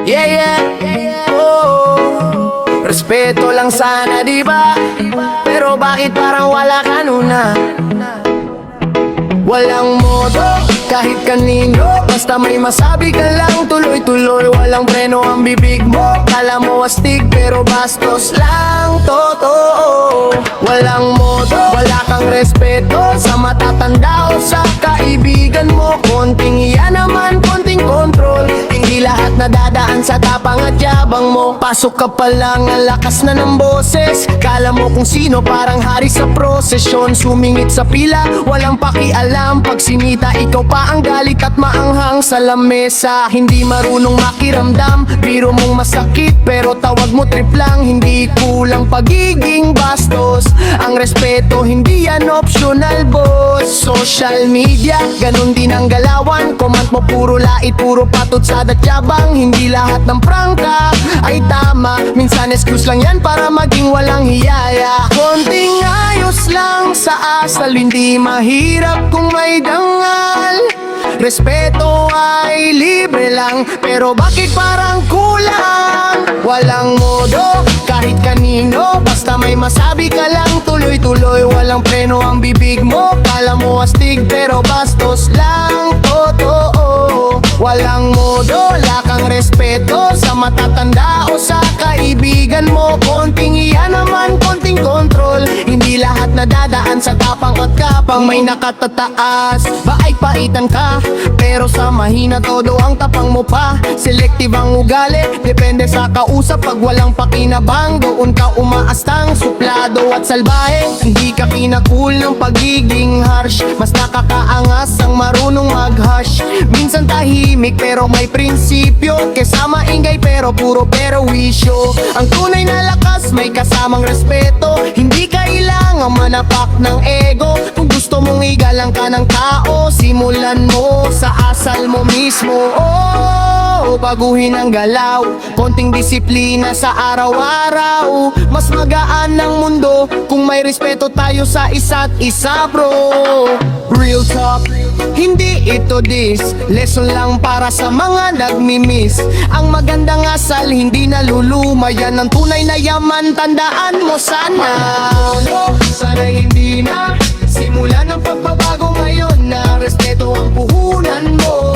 Yeah, yeah, oh. Respeto lang sana, diba? Pero bakit parang wala ka nuna? Walang modo, kahit kanino. Basta may masabi ka lang, tuloy-tuloy. Walang preno ang bibig mo. Kala mo astig, pero bastos lang. Totoo. Walang modo, wala kang respeto sa matatanda o sa kaibigan mo. Konting iya naman, konting control. Hindi lahat nadadaan sa tapang at yabang mo. Pasok ka pa lang, ang lakas na ng boses. Kala mo kung sino, parang hari sa prosesyon. Sumingit sa pila, walang pakialam. Pag sinita, ikaw pa ang galit at maanghang sa lamesa. Hindi marunong makiramdam, biro mong masakit, pero tawag mo trip lang. Hindi kulang pagiging bastos. Ang respeto, hindi yan optional, boss. Social media, ganun din ang galawan. Comment mo puro lait, puro patot sa datyabang. Hindi lahat ng prangka ay tama. Minsan excuse lang yan para maging walang hiyaya. Konting ayos lang sa asal, hindi mahirap kung may dangal. Respeto ay libre lang, pero bakit parang kulang? Walang modo, kahit kanino. Basta may masabi ka lang, tuloy-tuloy. Walang preno ang bibig mo. Kala mo astig, pero bastos lang. Totoo. Walang modo, wala kang respeto sa matatanda o sa kaibigan mo. Konting iya naman, konting control. Hindi lahat nadadaan sa tapang at kapang. May nakatataas, ba ay paitan ka, pero sa mahina todo ang tapang mo pa. Selective ang ugali, depende sa kausap. Pag walang pakinabang, doon ka umaastang. Suplado at salbahe, hindi ka kinakul ng pagiging harsh. Mas nakakaangas ang marunong mag-hush. Minsan tahimik pero may prinsipyo, kesa maingay pero puro perwisyo. Ang tunay na lakas may kasamang respeto. Hindi kailangan manapak ng ego. Kung gusto mong igalang ka ng tao, simulan mo sa asal mo mismo. Oh, baguhin ang galaw, konting disiplina sa araw-araw. Mas magaan ng mundo kung may respeto tayo sa isa't isa, bro. Real talk, hindi ito diss. Lesson lang para sa mga nagmi-miss. Ang magandang asal hindi naluluma. Yan ang tunay na yaman, tandaan mo sana. Sana hindi na simulan ng pagbabago ngayon na respeto ang puhunan mo.